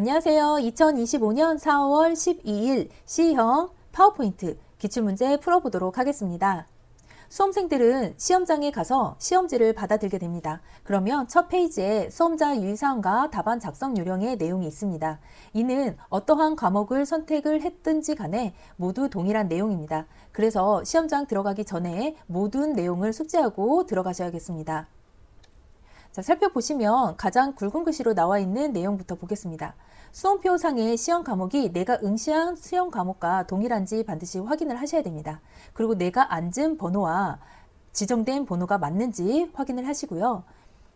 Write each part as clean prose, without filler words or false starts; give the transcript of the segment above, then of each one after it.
안녕하세요. 2025년 4월 12일 C형 파워포인트 기출문제 풀어보도록 하겠습니다. 수험생들은 시험장에 가서 시험지를 받아들게 됩니다. 그러면 첫 페이지에 수험자 유의사항과 답안 작성 요령의 내용이 있습니다. 이는 어떠한 과목을 선택을 했든지 간에 모두 동일한 내용입니다. 그래서 시험장 들어가기 전에 모든 내용을 숙지하고 들어가셔야겠습니다. 자, 살펴보시면 가장 굵은 글씨로 나와 있는 내용부터 보겠습니다. 수험표 상의 시험 과목이 내가 응시한 시험 과목과 동일한지 반드시 확인을 하셔야 됩니다. 그리고 내가 앉은 번호와 지정된 번호가 맞는지 확인을 하시고요.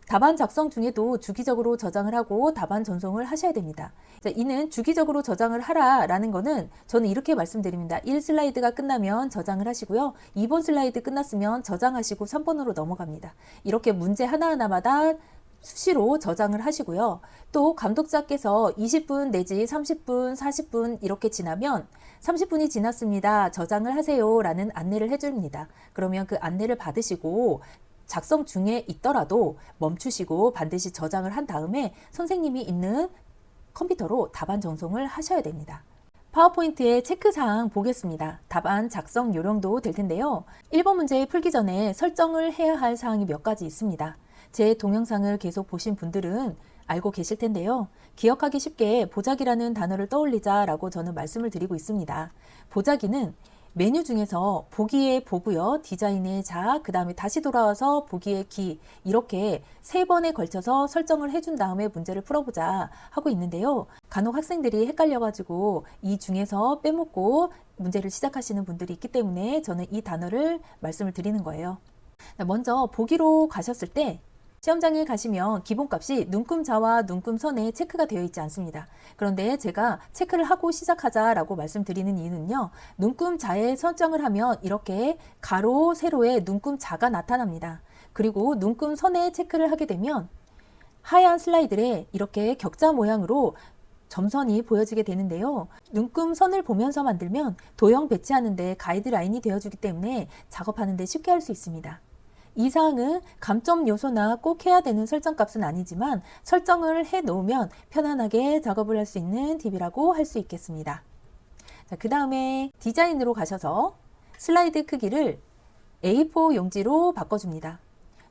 답안 작성 중에도 주기적으로 저장을 하고 답안 전송을 하셔야 됩니다. 자, 이는 주기적으로 저장을 하라라는 거는 저는 이렇게 말씀드립니다. 1슬라이드가 끝나면 저장을 하시고요. 2번 슬라이드 끝났으면 저장하시고 3번으로 넘어갑니다. 이렇게 문제 하나하나마다 수시로 저장을 하시고요. 또 감독자께서 20분 내지 30분, 40분 이렇게 지나면 30분이 지났습니다. 저장을 하세요 라는 안내를 해줍니다. 그러면 그 안내를 받으시고 작성 중에 있더라도 멈추시고 반드시 저장을 한 다음에 선생님이 있는 컴퓨터로 답안 전송을 하셔야 됩니다. 파워포인트의 체크사항 보겠습니다. 답안 작성 요령도 될 텐데요. 1번 문제 풀기 전에 설정을 해야 할 사항이 몇 가지 있습니다. 제 동영상을 계속 보신 분들은 알고 계실 텐데요. 기억하기 쉽게 보자기라는 단어를 떠올리자 라고 저는 말씀을 드리고 있습니다. 보자기는 메뉴 중에서 보기의 보고요, 디자인의 자, 그 다음에 다시 돌아와서 보기의 기 이렇게 3번에 걸쳐서 설정을 해준 다음에 문제를 풀어보자 하고 있는데요. 간혹 학생들이 헷갈려가지고 이 중에서 빼먹고 문제를 시작하시는 분들이 있기 때문에 저는 이 단어를 말씀을 드리는 거예요. 먼저 보기로 가셨을 때 시험장에 가시면 기본값이 눈금자와 눈금선에 체크가 되어 있지 않습니다. 그런데 제가 체크를 하고 시작하자라고 말씀드리는 이유는요. 눈금자에 설정을 하면 이렇게 가로, 세로에 눈금자가 나타납니다. 그리고 눈금선에 체크를 하게 되면 하얀 슬라이드에 이렇게 격자 모양으로 점선이 보여지게 되는데요. 눈금선을 보면서 만들면 도형 배치하는데 가이드라인이 되어주기 때문에 작업하는데 쉽게 할 수 있습니다. 이 사항은 감점 요소나 꼭 해야 되는 설정값은 아니지만 설정을 해 놓으면 편안하게 작업을 할 수 있는 팁이라고 할 수 있겠습니다. 그 다음에 디자인으로 가셔서 슬라이드 크기를 A4 용지로 바꿔줍니다.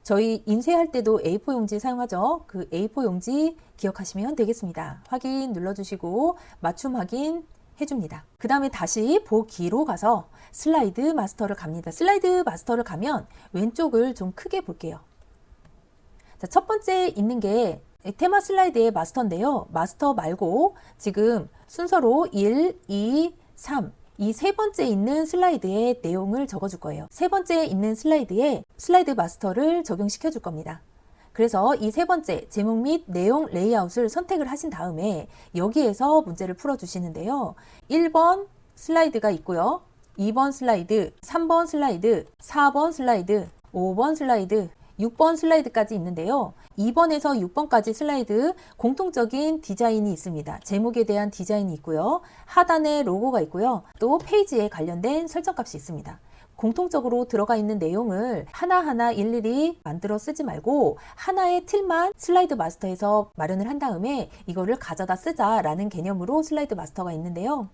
저희 인쇄할 때도 A4 용지 사용하죠. 그 A4 용지 기억하시면 되겠습니다. 확인 눌러주시고 맞춤 확인 해줍니다. 그 다음에 다시 보기로 가서 슬라이드 마스터를 갑니다. 슬라이드 마스터를 가면 왼쪽을 좀 크게 볼게요. 자, 첫 번째 있는 게 테마 슬라이드의 마스터인데요. 마스터 말고 지금 순서로 1, 2, 3 이 세 번째 있는 슬라이드의 내용을 적어줄 거예요. 세 번째 있는 슬라이드에 슬라이드 마스터를 적용시켜 줄 겁니다. 그래서 이 세 번째 제목 및 내용 레이아웃을 선택을 하신 다음에 여기에서 문제를 풀어주시는데요. 1번 슬라이드가 있고요. 2번 슬라이드, 3번 슬라이드, 4번 슬라이드, 5번 슬라이드, 6번 슬라이드까지 있는데요. 2번에서 6번까지 슬라이드 공통적인 디자인이 있습니다. 제목에 대한 디자인이 있고요. 하단에 로고가 있고요. 또 페이지에 관련된 설정값이 있습니다. 공통적으로 들어가 있는 내용을 하나하나 일일이 만들어 쓰지 말고 하나의 틀만 슬라이드 마스터에서 마련을 한 다음에 이거를 가져다 쓰자라는 개념으로 슬라이드 마스터가 있는데요.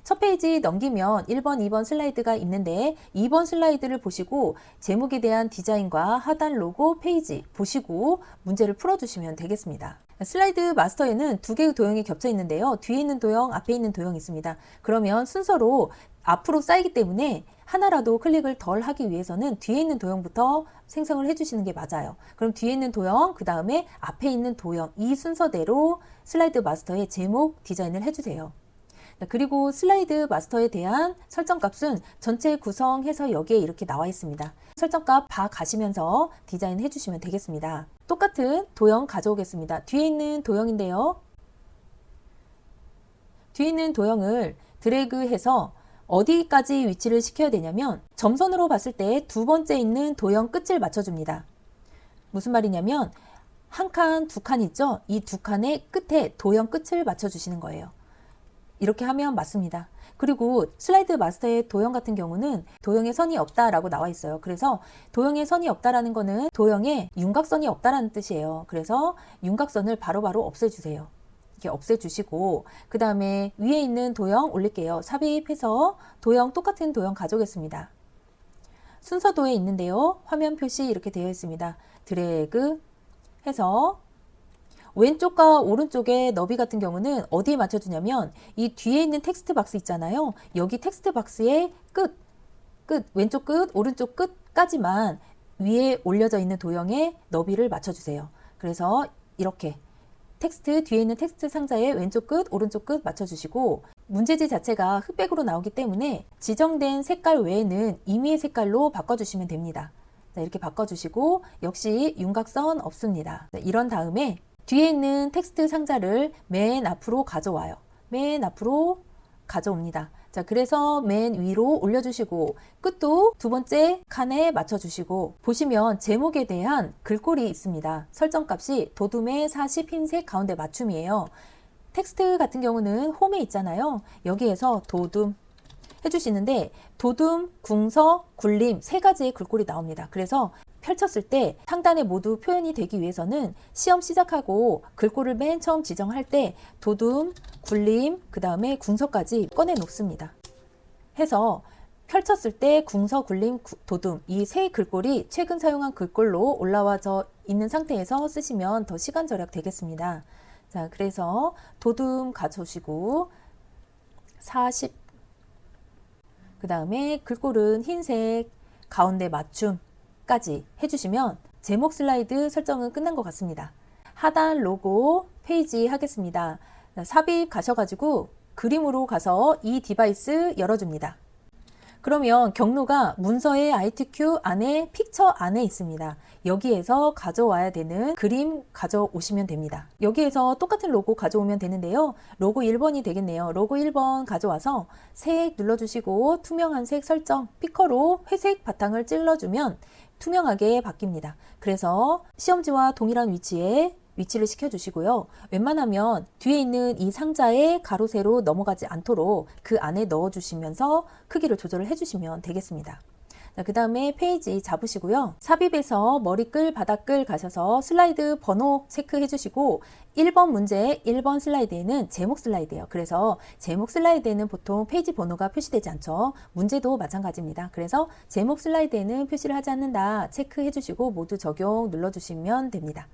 첫 페이지 넘기면 1번, 2번 슬라이드가 있는데 2번 슬라이드를 보시고 제목에 대한 디자인과 하단 로고 페이지 보시고 문제를 풀어주시면 되겠습니다. 슬라이드 마스터에는 두 개의 도형이 겹쳐 있는데요. 뒤에 있는 도형, 앞에 있는 도형이 있습니다. 그러면 순서로 앞으로 쌓이기 때문에 하나라도 클릭을 덜 하기 위해서는 뒤에 있는 도형부터 생성을 해주시는 게 맞아요. 그럼 뒤에 있는 도형, 그 다음에 앞에 있는 도형 이 순서대로 슬라이드 마스터의 제목 디자인을 해주세요. 그리고 슬라이드 마스터에 대한 설정값은 전체 구성해서 여기에 이렇게 나와 있습니다. 설정값 봐 가시면서 디자인 해주시면 되겠습니다. 똑같은 도형 가져오겠습니다. 뒤에 있는 도형인데요. 뒤에 있는 도형을 드래그해서 어디까지 위치를 시켜야 되냐면 점선으로 봤을 때 두 번째 있는 도형 끝을 맞춰줍니다. 무슨 말이냐면 한 칸, 두 칸 있죠? 이 두 칸의 끝에 도형 끝을 맞춰주시는 거예요. 이렇게 하면 맞습니다. 그리고 슬라이드 마스터의 도형 같은 경우는 도형에 선이 없다라고 나와 있어요. 그래서 도형에 선이 없다라는 거는 도형에 윤곽선이 없다라는 뜻이에요. 그래서 윤곽선을 바로바로 없애주세요. 이렇게 없애주시고 그 다음에 위에 있는 도형 올릴게요. 삽입해서 도형 똑같은 도형 가져오겠습니다. 순서도에 있는데요. 화면 표시 이렇게 되어 있습니다. 드래그 해서 왼쪽과 오른쪽의 너비 같은 경우는 어디에 맞춰주냐면 이 뒤에 있는 텍스트 박스 있잖아요. 여기 텍스트 박스의 끝, 왼쪽 끝, 오른쪽 끝까지만 위에 올려져 있는 도형의 너비를 맞춰주세요. 그래서 이렇게 텍스트 뒤에 있는 텍스트 상자의 왼쪽 끝, 오른쪽 끝 맞춰주시고 문제지 자체가 흑백으로 나오기 때문에 지정된 색깔 외에는 임의의 색깔로 바꿔주시면 됩니다. 자, 이렇게 바꿔주시고 역시 윤곽선 없습니다. 자, 이런 다음에 뒤에 있는 텍스트 상자를 맨 앞으로 가져와요. 맨 앞으로 가져옵니다. 자, 그래서 맨 위로 올려주시고 끝도 두 번째 칸에 맞춰주시고 보시면 제목에 대한 글꼴이 있습니다. 설정값이 도둠의 40 흰색 가운데 맞춤이에요. 텍스트 같은 경우는 홈에 있잖아요. 여기에서 도둠 해주시는데 도둠, 궁서, 굴림 세 가지의 글꼴이 나옵니다. 그래서 펼쳤을 때 상단에 모두 표현이 되기 위해서는 시험 시작하고 글꼴을 맨 처음 지정할 때 도둠, 굴림, 그 다음에 궁서까지 꺼내 놓습니다. 해서 펼쳤을 때 궁서, 굴림, 도둠 이 세 글꼴이 최근 사용한 글꼴로 올라와져 있는 상태에서 쓰시면 더 시간 절약 되겠습니다. 자, 그래서 도둠 가져오시고 40 그 다음에 글꼴은 흰색 가운데 맞춤까지 해주시면 제목 슬라이드 설정은 끝난 것 같습니다. 하단 로고 페이지 하겠습니다. 삽입 가셔가지고 그림으로 가서 이 디바이스 열어줍니다. 그러면 경로가 문서의 ITQ 안에 픽처 안에 있습니다. 여기에서 가져와야 되는 그림 가져오시면 됩니다. 여기에서 똑같은 로고 가져오면 되는데요. 로고 1번이 되겠네요. 로고 1번 가져와서 색 눌러주시고 투명한 색 설정, 피커로 회색 바탕을 찔러주면 투명하게 바뀝니다. 그래서 시험지와 동일한 위치를 시켜주시고요. 웬만하면 뒤에 있는 이 상자에 가로 세로 넘어가지 않도록 그 안에 넣어주시면서 크기를 조절을 해주시면 되겠습니다. 그 다음에 페이지 잡으시고요. 삽입에서 머리끌, 바닥끌 가셔서 슬라이드 번호 체크해 주시고 1번 문제 1번 슬라이드에는 제목 슬라이드예요. 그래서 제목 슬라이드에는 보통 페이지 번호가 표시되지 않죠. 문제도 마찬가지입니다. 그래서 제목 슬라이드에는 표시를 하지 않는다 체크해 주시고 모두 적용 눌러주시면 됩니다.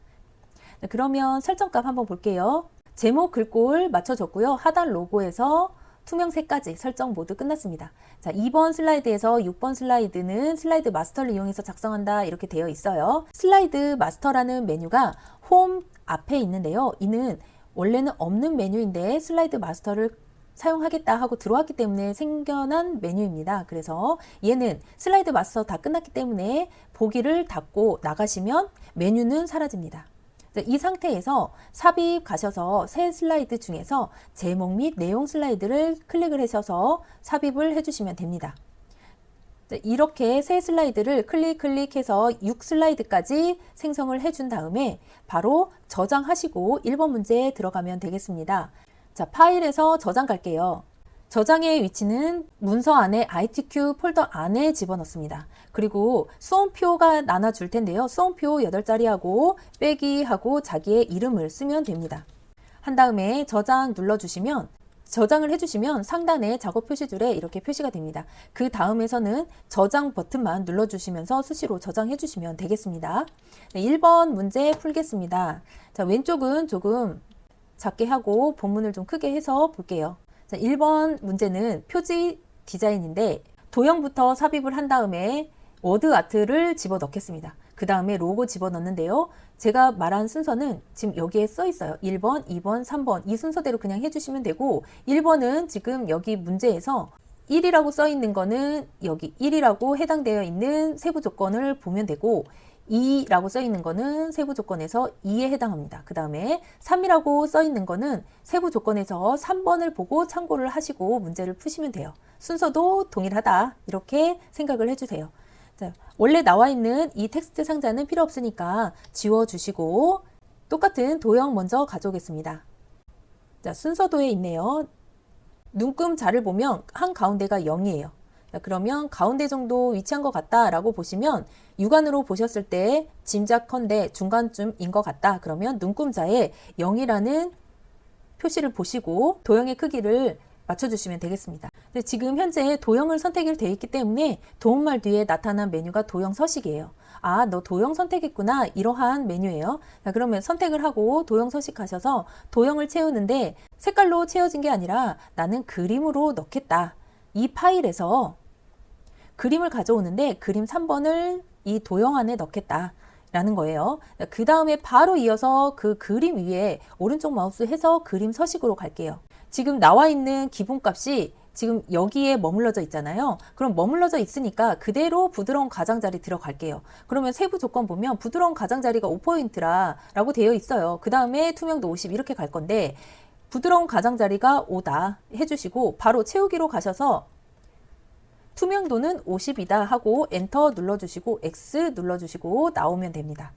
그러면 설정값 한번 볼게요. 제목 글꼴 맞춰줬고요. 하단 로고에서 투명색까지 설정 모두 끝났습니다. 자, 2번 슬라이드에서 6번 슬라이드는 슬라이드 마스터를 이용해서 작성한다 이렇게 되어 있어요. 슬라이드 마스터라는 메뉴가 홈 앞에 있는데요. 이는 원래는 없는 메뉴인데 슬라이드 마스터를 사용하겠다 하고 들어왔기 때문에 생겨난 메뉴입니다. 그래서 얘는 슬라이드 마스터 다 끝났기 때문에 보기를 닫고 나가시면 메뉴는 사라집니다. 이 상태에서 삽입 가셔서 새 슬라이드 중에서 제목 및 내용 슬라이드를 클릭을 하셔서 삽입을 해주시면 됩니다. 이렇게 새 슬라이드를 클릭해서 6슬라이드까지 생성을 해준 다음에 바로 저장하시고 1번 문제에 들어가면 되겠습니다. 자, 파일에서 저장 갈게요. 저장의 위치는 문서 안에 ITQ 폴더 안에 집어넣습니다. 그리고 수험표가 나눠줄 텐데요. 수험표 8자리하고 빼기하고 자기의 이름을 쓰면 됩니다. 한 다음에 저장 눌러주시면 저장을 해주시면 상단의 작업 표시줄에 이렇게 표시가 됩니다. 그 다음에서는 저장 버튼만 눌러주시면서 수시로 저장해 주시면 되겠습니다. 네, 1번 문제 풀겠습니다. 자, 왼쪽은 조금 작게 하고 본문을 좀 크게 해서 볼게요. 자, 1번 문제는 표지 디자인인데 도형부터 삽입을 한 다음에 워드 아트를 집어넣겠습니다. 그 다음에 로고 집어넣는데요. 제가 말한 순서는 지금 여기에 써 있어요. 1번, 2번, 3번 이 순서대로 그냥 해주시면 되고 1번은 지금 여기 문제에서 1이라고 써 있는 거는 여기 1이라고 해당되어 있는 세부 조건을 보면 되고 2라고 써 있는 거는 세부 조건에서 2에 해당합니다. 그 다음에 3이라고 써 있는 거는 세부 조건에서 3번을 보고 참고를 하시고 문제를 푸시면 돼요. 순서도 동일하다 이렇게 생각을 해주세요. 자, 원래 나와 있는 이 텍스트 상자는 필요 없으니까 지워주시고 똑같은 도형 먼저 가져오겠습니다. 자, 순서도에 있네요. 눈금자를 보면 한가운데가 0이에요. 그러면 가운데 정도 위치한 것 같다 라고 보시면 육안으로 보셨을 때 짐작컨대 중간쯤인 것 같다. 그러면 눈금자에 0이라는 표시를 보시고 도형의 크기를 맞춰주시면 되겠습니다. 근데 지금 현재 도형을 선택이 되어 있기 때문에 도움말 뒤에 나타난 메뉴가 도형 서식이에요. 아, 너 도형 선택했구나. 이러한 메뉴예요. 자, 그러면 선택을 하고 도형 서식하셔서 도형을 채우는데 색깔로 채워진 게 아니라 나는 그림으로 넣겠다. 이 파일에서 그림을 가져오는데 그림 3번을 이 도형 안에 넣겠다. 라는 거예요. 그 다음에 바로 이어서 그 그림 위에 오른쪽 마우스 해서 그림 서식으로 갈게요. 지금 나와 있는 기본값이 지금 여기에 머물러져 있잖아요. 그럼 머물러져 있으니까 그대로 부드러운 가장자리 들어갈게요. 그러면 세부 조건 보면 부드러운 가장자리가 5포인트라 라고 되어 있어요. 그 다음에 투명도 50 이렇게 갈 건데 부드러운 가장자리가 5다 해주시고 바로 채우기로 가셔서 투명도는 50이다 하고 엔터 눌러주시고 X 눌러주시고 나오면 됩니다.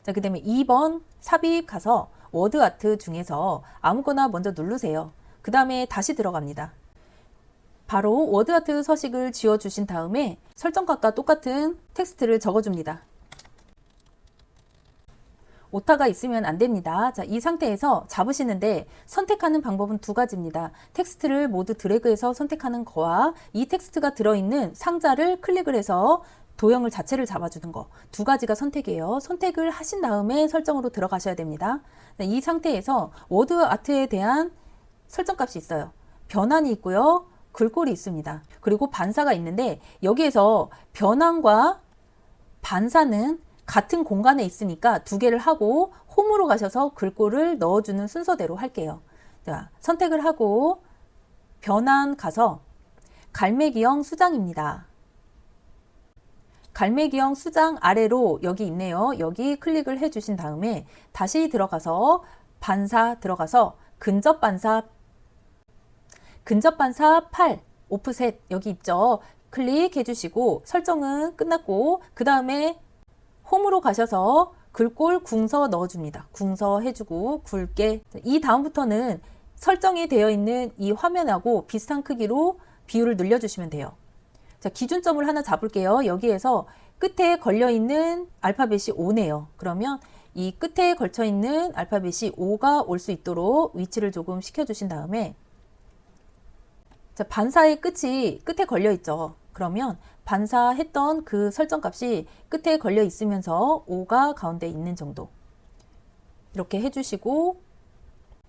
자, 그 다음에 2번 삽입 가서 워드 아트 중에서 아무거나 먼저 누르세요. 그 다음에 다시 들어갑니다. 바로 워드 아트 서식을 지워주신 다음에 설정값과 똑같은 텍스트를 적어줍니다. 오타가 있으면 안 됩니다. 자, 이 상태에서 잡으시는데 선택하는 방법은 두 가지입니다. 텍스트를 모두 드래그해서 선택하는 거와 이 텍스트가 들어있는 상자를 클릭을 해서 도형을 자체를 잡아주는 거. 두 가지가 선택이에요. 선택을 하신 다음에 설정으로 들어가셔야 됩니다. 이 상태에서 워드 아트에 대한 설정값이 있어요. 변환이 있고요. 글꼴이 있습니다. 그리고 반사가 있는데 여기에서 변환과 반사는 같은 공간에 있으니까 두 개를 하고 홈으로 가셔서 글꼴을 넣어주는 순서대로 할게요. 자, 선택을 하고 변환 가서 갈매기형 수장입니다. 갈매기형 수장 아래로 여기 있네요. 여기 클릭을 해주신 다음에 다시 들어가서 반사 들어가서 근접 반사 8 오프셋 여기 있죠. 클릭해 주시고 설정은 끝났고 그 다음에 홈으로 가셔서 글꼴 궁서 넣어줍니다. 궁서 해주고 굵게 이 다음부터는 설정이 되어 있는 이 화면하고 비슷한 크기로 비율을 늘려주시면 돼요. 자, 기준점을 하나 잡을게요. 여기에서 끝에 걸려있는 알파벳이 5네요. 그러면 이 끝에 걸쳐있는 알파벳이 5가 올 수 있도록 위치를 조금 시켜주신 다음에 자, 반사의 끝이 끝에 걸려있죠. 그러면 반사했던 그 설정값이 끝에 걸려 있으면서 5가 가운데 있는 정도 이렇게 해주시고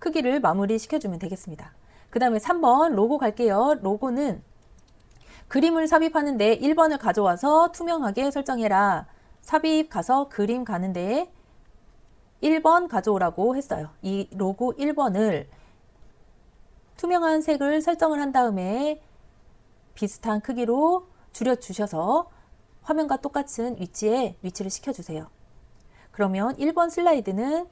크기를 마무리 시켜주면 되겠습니다. 그 다음에 3번 로고 갈게요. 로고는 그림을 삽입하는데 1번을 가져와서 투명하게 설정해라. 삽입 가서 그림 가는데 1번 가져오라고 했어요. 이 로고 1번을 투명한 색을 설정을 한 다음에 비슷한 크기로 줄여주셔서 화면과 똑같은 위치에 위치를 시켜주세요. 그러면 1번 슬라이드는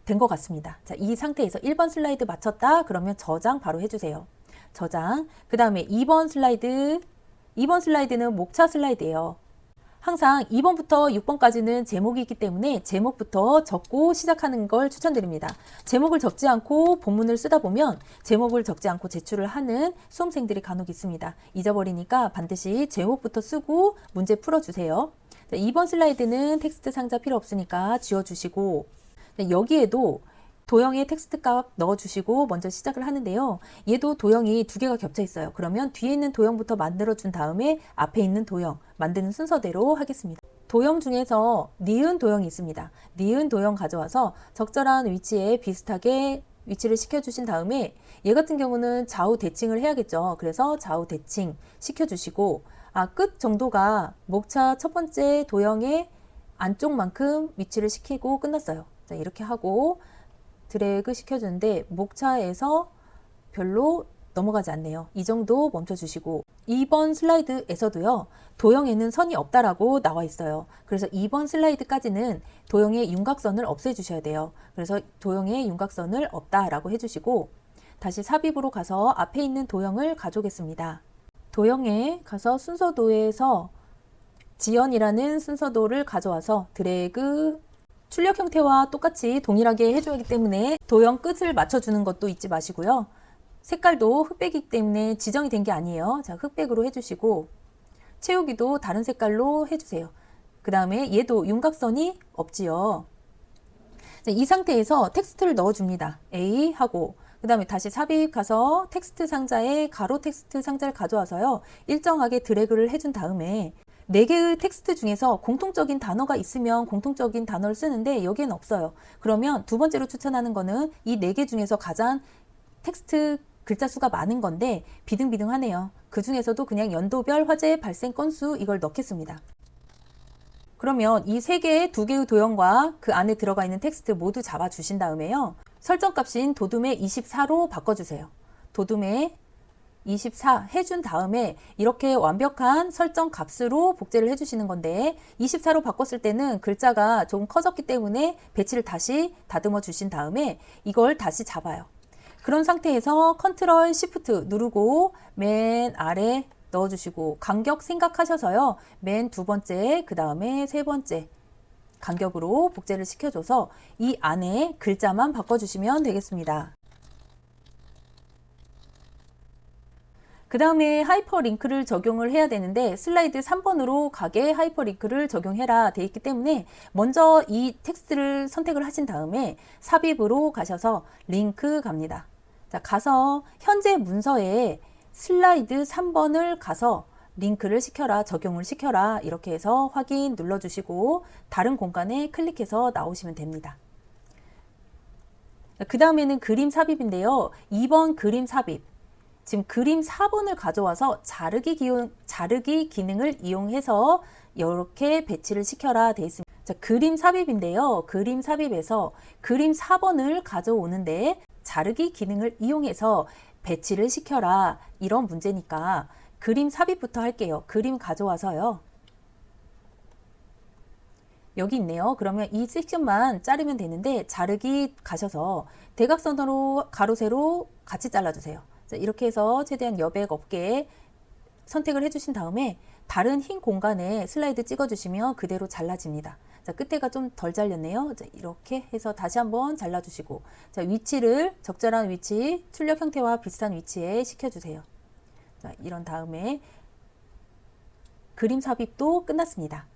된 것 같습니다. 자, 이 상태에서 1번 슬라이드 맞췄다 그러면 저장 바로 해주세요. 저장. 그 다음에 2번 슬라이드는 목차 슬라이드예요. 항상 2번부터 6번까지는 제목이기 때문에 제목부터 적고 시작하는 걸 추천드립니다. 제목을 적지 않고 본문을 쓰다 보면 제목을 적지 않고 제출을 하는 수험생들이 간혹 있습니다. 잊어버리니까 반드시 제목부터 쓰고 문제 풀어주세요. 2번 슬라이드는 텍스트 상자 필요 없으니까 지워주시고 여기에도 도형의 텍스트 값 넣어주시고 먼저 시작을 하는데요. 얘도 도형이 두 개가 겹쳐 있어요. 그러면 뒤에 있는 도형부터 만들어준 다음에 앞에 있는 도형 만드는 순서대로 하겠습니다. 도형 중에서 니은 도형이 있습니다. 니은 도형 가져와서 적절한 위치에 비슷하게 위치를 시켜주신 다음에 얘 같은 경우는 좌우 대칭을 해야겠죠. 그래서 좌우 대칭 시켜주시고 끝 정도가 목차 첫 번째 도형의 안쪽만큼 위치를 시키고 끝났어요. 자, 이렇게 하고 드래그 시켜주는데 목차에서 별로 넘어가지 않네요. 이 정도 멈춰주시고 2번 슬라이드에서도요. 도형에는 선이 없다라고 나와 있어요. 그래서 2번 슬라이드까지는 도형의 윤곽선을 없애주셔야 돼요. 그래서 도형의 윤곽선을 없다라고 해주시고 다시 삽입으로 가서 앞에 있는 도형을 가져오겠습니다. 도형에 가서 순서도에서 지연이라는 순서도를 가져와서 드래그 출력 형태와 똑같이 동일하게 해줘야 하기 때문에 도형 끝을 맞춰주는 것도 잊지 마시고요. 색깔도 흑백이기 때문에 지정이 된 게 아니에요. 자, 흑백으로 해주시고 채우기도 다른 색깔로 해주세요. 그 다음에 얘도 윤곽선이 없지요. 이 상태에서 텍스트를 넣어줍니다. A 하고 그 다음에 다시 삽입 가서 텍스트 상자에 가로 텍스트 상자를 가져와서요. 일정하게 드래그를 해준 다음에 4개의 텍스트 중에서 공통적인 단어가 있으면 공통적인 단어를 쓰는데 여기에는 없어요. 그러면 두 번째로 추천하는 거는 이 4개 중에서 가장 텍스트 글자 수가 많은 건데 비등비등하네요. 그 중에서도 그냥 연도별 화재 발생 건수 이걸 넣겠습니다. 그러면 이 3개의 2개의 도형과 그 안에 들어가 있는 텍스트 모두 잡아 주신 다음에요. 설정값인 도둠의 24로 바꿔주세요. 도둠의 24 해준 다음에 이렇게 완벽한 설정 값으로 복제를 해주시는 건데 24로 바꿨을 때는 글자가 조금 커졌기 때문에 배치를 다시 다듬어 주신 다음에 이걸 다시 잡아요. 그런 상태에서 컨트롤 시프트 누르고 맨 아래 넣어주시고 간격 생각하셔서요. 맨 2번째 그 다음에 3번째 간격으로 복제를 시켜줘서 이 안에 글자만 바꿔주시면 되겠습니다. 그 다음에 하이퍼링크를 적용을 해야 되는데 슬라이드 3번으로 가게 하이퍼링크를 적용해라 되어 있기 때문에 먼저 이 텍스트를 선택을 하신 다음에 삽입으로 가셔서 링크 갑니다. 자, 가서 현재 문서에 슬라이드 3번을 가서 링크를 시켜라, 적용을 시켜라 이렇게 해서 확인 눌러주시고 다른 공간에 클릭해서 나오시면 됩니다. 그 다음에는 그림 삽입인데요. 2번 그림 삽입. 지금 그림 4번을 가져와서 자르기 기능을 이용해서 이렇게 배치를 시켜라 되어 있습니다. 자, 그림 삽입인데요. 그림 삽입에서 그림 4번을 가져오는데 자르기 기능을 이용해서 배치를 시켜라 이런 문제니까 그림 삽입부터 할게요. 그림 가져와서요. 여기 있네요. 그러면 이 섹션만 자르면 되는데 자르기 가셔서 대각선으로 가로 세로 같이 잘라주세요. 자, 이렇게 해서 최대한 여백 없게 선택을 해주신 다음에 다른 흰 공간에 슬라이드 찍어주시면 그대로 잘라집니다. 자, 끝에가 좀 덜 잘렸네요. 자, 이렇게 해서 다시 한번 잘라주시고 자, 위치를 적절한 위치, 출력 형태와 비슷한 위치에 시켜주세요. 자, 이런 다음에 그림 삽입도 끝났습니다.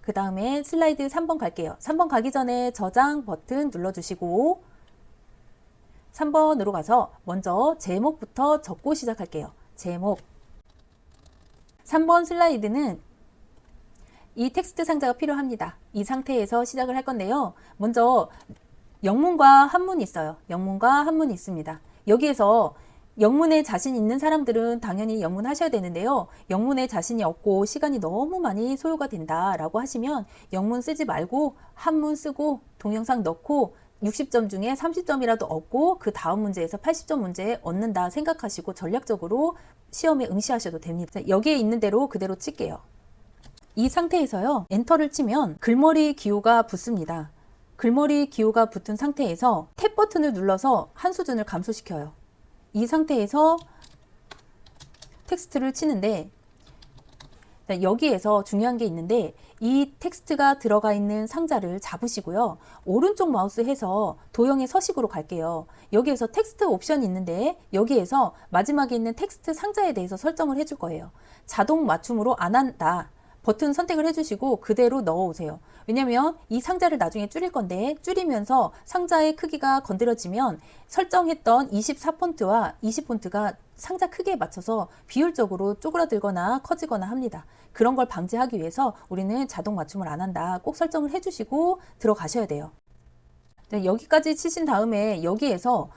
그 다음에 슬라이드 3번 갈게요. 3번 가기 전에 저장 버튼 눌러주시고 3번으로 가서 먼저 제목부터 적고 시작할게요. 제목 3번 슬라이드는 이 텍스트 상자가 필요합니다. 이 상태에서 시작을 할 건데요. 먼저 영문과 한문이 있어요. 영문과 한문이 있습니다. 여기에서 영문에 자신 있는 사람들은 당연히 영문 하셔야 되는데요. 영문에 자신이 없고 시간이 너무 많이 소요가 된다라고 하시면 영문 쓰지 말고 한문 쓰고 동영상 넣고 60점 중에 30점이라도 얻고 그 다음 문제에서 80점 문제 얻는다 생각하시고 전략적으로 시험에 응시하셔도 됩니다. 여기에 있는 대로 그대로 칠게요. 이 상태에서요. 엔터를 치면 글머리 기호가 붙습니다. 글머리 기호가 붙은 상태에서 탭 버튼을 눌러서 한 수준을 감소시켜요. 이 상태에서 텍스트를 치는데 여기에서 중요한 게 있는데 이 텍스트가 들어가 있는 상자를 잡으시고요. 오른쪽 마우스 해서 도형의 서식으로 갈게요. 여기에서 텍스트 옵션이 있는데 여기에서 마지막에 있는 텍스트 상자에 대해서 설정을 해줄 거예요. 자동 맞춤으로 안 한다. 버튼 선택을 해주시고 그대로 넣어오세요. 왜냐면 이 상자를 나중에 줄일 건데 줄이면서 상자의 크기가 건드려지면 설정했던 24폰트와 20폰트가 상자 크기에 맞춰서 비율적으로 쪼그라들거나 커지거나 합니다. 그런 걸 방지하기 위해서 우리는 자동 맞춤을 안 한다. 꼭 설정을 해주시고 들어가셔야 돼요. 여기까지 치신 다음에 여기에서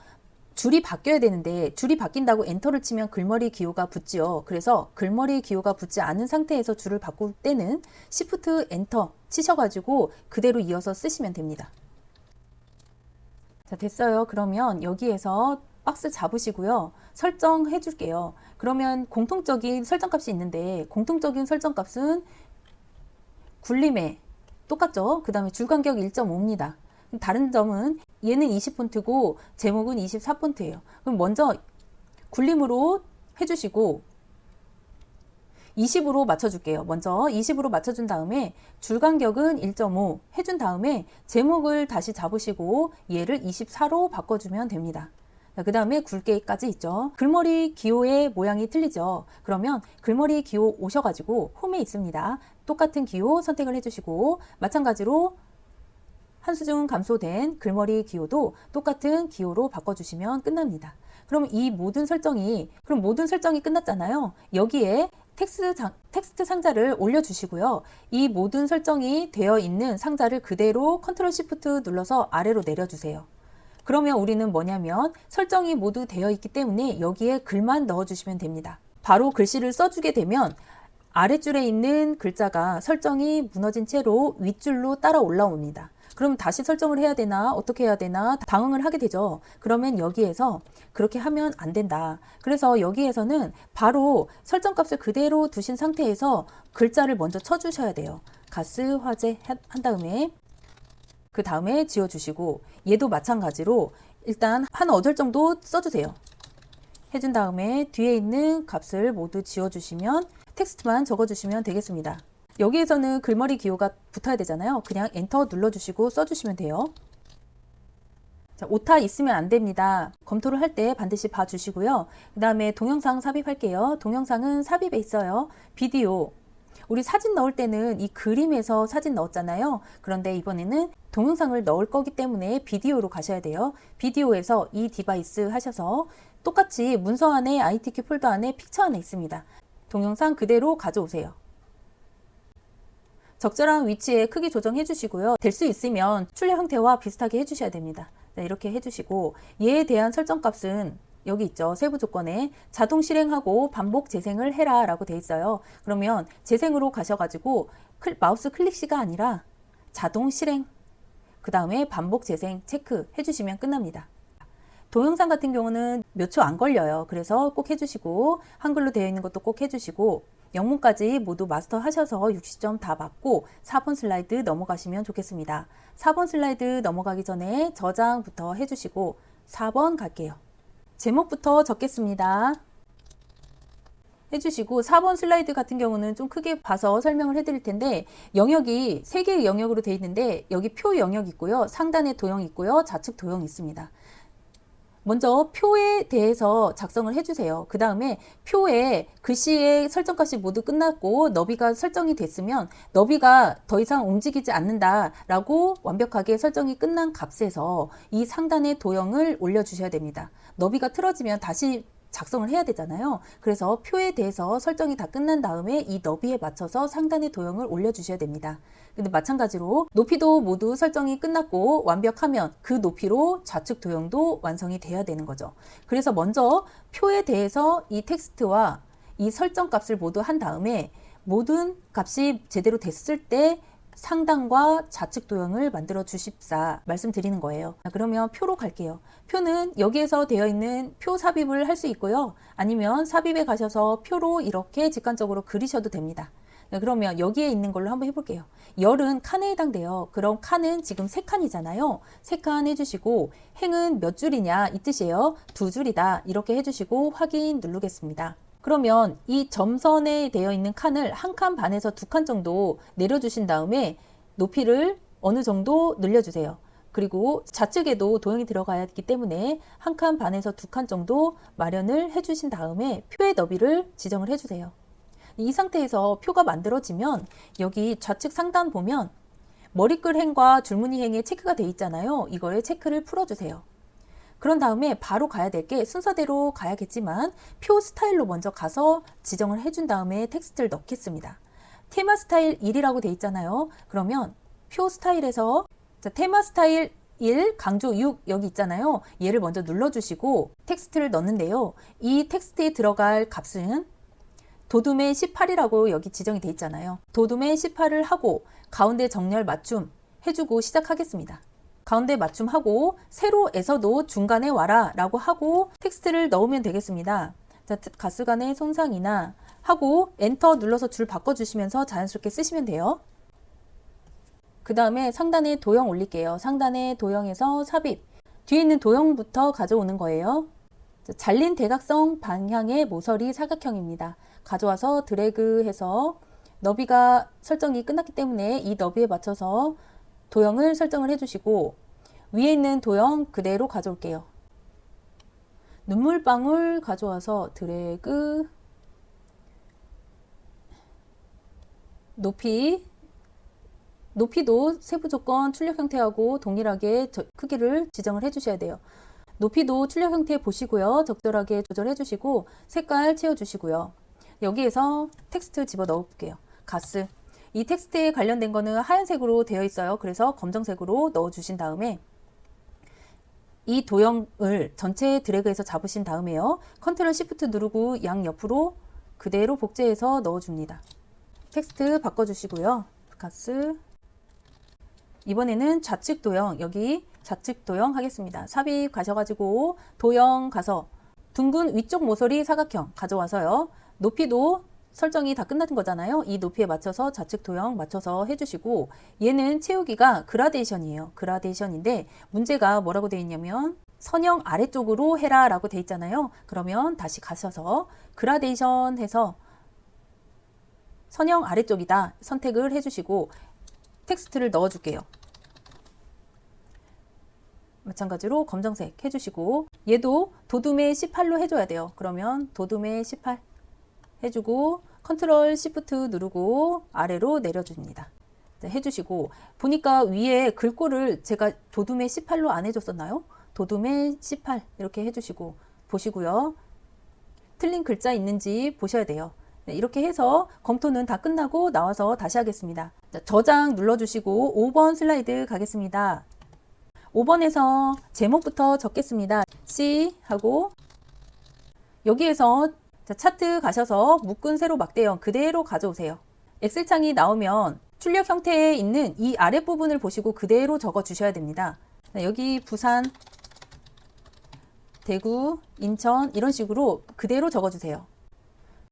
줄이 바뀌어야 되는데 줄이 바뀐다고 엔터를 치면 글머리 기호가 붙지요. 그래서 글머리 기호가 붙지 않은 상태에서 줄을 바꿀 때는 Shift 엔터 치셔가지고 그대로 이어서 쓰시면 됩니다. 자, 됐어요. 그러면 여기에서 박스 잡으시고요. 설정해 줄게요. 그러면 공통적인 설정값이 있는데 공통적인 설정값은 굴림에 똑같죠. 그 다음에 줄간격 1.5입니다. 다른 점은 얘는 20폰트고 제목은 24폰트예요. 그럼 먼저 굴림으로 해주시고 20으로 맞춰줄게요. 먼저 20으로 맞춰준 다음에 줄간격은 1.5 해준 다음에 제목을 다시 잡으시고 얘를 24로 바꿔주면 됩니다. 그 다음에 굵게까지 있죠. 글머리 기호의 모양이 틀리죠. 그러면 글머리 기호 오셔가지고 홈에 있습니다. 똑같은 기호 선택을 해주시고 마찬가지로 한 수준 감소된 글머리 기호도 똑같은 기호로 바꿔주시면 끝납니다. 그럼 이 모든 설정이 끝났잖아요. 여기에 텍스트 상자를 올려주시고요. 이 모든 설정이 되어 있는 상자를 그대로 컨트롤 시프트 눌러서 아래로 내려주세요. 그러면 우리는 뭐냐면 설정이 모두 되어 있기 때문에 여기에 글만 넣어주시면 됩니다. 바로 글씨를 써주게 되면 아랫줄에 있는 글자가 설정이 무너진 채로 윗줄로 따라 올라옵니다. 그럼 다시 설정을 해야 되나 어떻게 해야 되나 당황을 하게 되죠. 그러면 여기에서 그렇게 하면 안 된다. 그래서 여기에서는 바로 설정 값을 그대로 두신 상태에서 글자를 먼저 쳐주셔야 돼요. 가스 화재 한 다음에 그 다음에 지워주시고 얘도 마찬가지로 일단 한 5절 정도 써주세요. 해준 다음에 뒤에 있는 값을 모두 지워주시면 텍스트만 적어주시면 되겠습니다. 여기에서는 글머리 기호가 붙어야 되잖아요. 그냥 엔터 눌러주시고 써주시면 돼요. 자, 오타 있으면 안 됩니다. 검토를 할 때 반드시 봐주시고요. 그 다음에 동영상 삽입할게요. 동영상은 삽입에 있어요. 비디오. 우리 사진 넣을 때는 이 그림에서 사진 넣었잖아요. 그런데 이번에는 동영상을 넣을 거기 때문에 비디오로 가셔야 돼요. 비디오에서 이 디바이스 하셔서 똑같이 문서 안에 ITQ 폴더 안에 픽처 안에 있습니다. 동영상 그대로 가져오세요. 적절한 위치에 크기 조정해 주시고요. 될 수 있으면 출력 형태와 비슷하게 해주셔야 됩니다. 네, 이렇게 해주시고 얘에 대한 설정 값은 여기 있죠. 세부 조건에 자동 실행하고 반복 재생을 해라 라고 되어 있어요. 그러면 재생으로 가셔가지고 마우스 클릭시가 아니라 자동 실행 그 다음에 반복 재생 체크 해주시면 끝납니다. 동영상 같은 경우는 몇 초 안 걸려요. 그래서 꼭 해주시고 한글로 되어 있는 것도 꼭 해주시고 영문까지 모두 마스터 하셔서 60점 다 맞고 4번 슬라이드 넘어가시면 좋겠습니다. 4번 슬라이드 넘어가기 전에 저장부터 해주시고 4번 갈게요. 제목부터 적겠습니다. 해주시고 4번 슬라이드 같은 경우는 좀 크게 봐서 설명을 해드릴 텐데 영역이 3개의 영역으로 되어 있는데 여기 표 영역 있고요. 상단에 도형 있고요. 좌측 도형 있습니다. 먼저 표에 대해서 작성을 해주세요. 그 다음에 표에 글씨의 설정값이 모두 끝났고 너비가 설정이 됐으면 너비가 더 이상 움직이지 않는다 라고 완벽하게 설정이 끝난 값에서 이 상단의 도형을 올려주셔야 됩니다. 너비가 틀어지면 다시 작성을 해야 되잖아요. 그래서 표에 대해서 설정이 다 끝난 다음에 이 너비에 맞춰서 상단의 도형을 올려주셔야 됩니다. 근데 마찬가지로 높이도 모두 설정이 끝났고 완벽하면 그 높이로 좌측 도형도 완성이 돼야 되는 거죠. 그래서 먼저 표에 대해서 이 텍스트와 이 설정 값을 모두 한 다음에 모든 값이 제대로 됐을 때 상단과 좌측 도형을 만들어 주십사 말씀드리는 거예요. 그러면 표로 갈게요. 표는 여기에서 되어 있는 표 삽입을 할 수 있고요. 아니면 삽입에 가셔서 표로 이렇게 직관적으로 그리셔도 됩니다. 그러면 여기에 있는 걸로 한번 해볼게요. 열은 칸에 해당돼요. 그럼 칸은 지금 3칸이잖아요. 3칸 해주시고 행은 몇 줄이냐 이 뜻이에요. 2줄이다 이렇게 해주시고 확인 누르겠습니다. 그러면 이 점선에 되어 있는 칸을 1칸 반에서 2칸 정도 내려주신 다음에 높이를 어느 정도 늘려주세요. 그리고 좌측에도 도형이 들어가야 하기 때문에 1칸 반에서 2칸 정도 마련을 해주신 다음에 표의 너비를 지정을 해주세요. 이 상태에서 표가 만들어지면 여기 좌측 상단 보면 머리글 행과 줄무늬 행에 체크가 되어 있잖아요. 이거에 체크를 풀어주세요. 그런 다음에 바로 가야 될 게 순서대로 가야겠지만 표 스타일로 먼저 가서 지정을 해준 다음에 텍스트를 넣겠습니다. 테마 스타일 1이라고 되어 있잖아요. 그러면 표 스타일에서 테마 스타일 1 강조 6 여기 있잖아요. 얘를 먼저 눌러주시고 텍스트를 넣는데요. 이 텍스트에 들어갈 값은 도둠의 18이라고 여기 지정이 되어 있잖아요. 도둠의 18을 하고 가운데 정렬 맞춤 해주고 시작하겠습니다. 가운데 맞춤하고 세로에서도 중간에 와라 라고 하고 텍스트를 넣으면 되겠습니다. 자, 가스관의 손상이나 하고 엔터 눌러서 줄 바꿔주시면서 자연스럽게 쓰시면 돼요. 그 다음에 상단에 도형 올릴게요. 상단에 도형에서 삽입 뒤에 있는 도형부터 가져오는 거예요. 자, 잘린 대각선 방향의 모서리 사각형입니다. 가져와서 드래그해서 너비가 설정이 끝났기 때문에 이 너비에 맞춰서 도형을 설정을 해주시고 위에 있는 도형 그대로 가져올게요. 눈물방울 가져와서 드래그 높이도 세부 조건 출력 형태하고 동일하게 크기를 지정을 해 주셔야 돼요. 높이도 출력 형태 보시고요. 적절하게 조절해 주시고 색깔 채워 주시고요. 여기에서 텍스트 집어 넣어 볼게요. 가스. 이 텍스트에 관련된 거는 하얀색으로 되어 있어요. 그래서 검정색으로 넣어 주신 다음에 이 도형을 전체 드래그해서 잡으신 다음에요. 컨트롤 시프트 누르고 양옆으로 그대로 복제해서 넣어 줍니다. 텍스트 바꿔 주시고요. 가스. 이번에는 좌측 도형, 여기 좌측 도형 하겠습니다. 삽입 가셔가지고 도형 가서 둥근 위쪽 모서리 사각형 가져와서요. 높이도 설정이 다 끝난 거잖아요. 이 높이에 맞춰서 좌측 도형 맞춰서 해주시고, 얘는 채우기가 그라데이션이에요. 그라데이션인데 문제가 뭐라고 되어 있냐면 선형 아래쪽으로 해라 라고 되어 있잖아요. 그러면 다시 가셔서 그라데이션 해서 선형 아래쪽이다 선택을 해주시고 텍스트를 넣어줄게요. 마찬가지로 검정색 해주시고, 얘도 도둠의 18로 해줘야 돼요. 그러면 도둠의 18 해주고 컨트롤 시프트 누르고 아래로 내려줍니다. 해주시고, 보니까 위에 글꼴을 제가 도둠의 18로 안 해줬었나요? 도둠의 18 이렇게 해주시고 보시고요. 틀린 글자 있는지 보셔야 돼요. 네, 이렇게 해서 검토는 다 끝나고 나와서 다시 하겠습니다. 자, 저장 눌러주시고 5번 슬라이드 가겠습니다. 5번에서 제목부터 적겠습니다. C 하고 여기에서 차트 가셔서 묶은 세로 막대형 그대로 가져오세요. 엑셀창이 나오면 출력 형태에 있는 이 아랫부분을 보시고 그대로 적어 주셔야 됩니다. 여기 부산, 대구, 인천 이런 식으로 그대로 적어 주세요.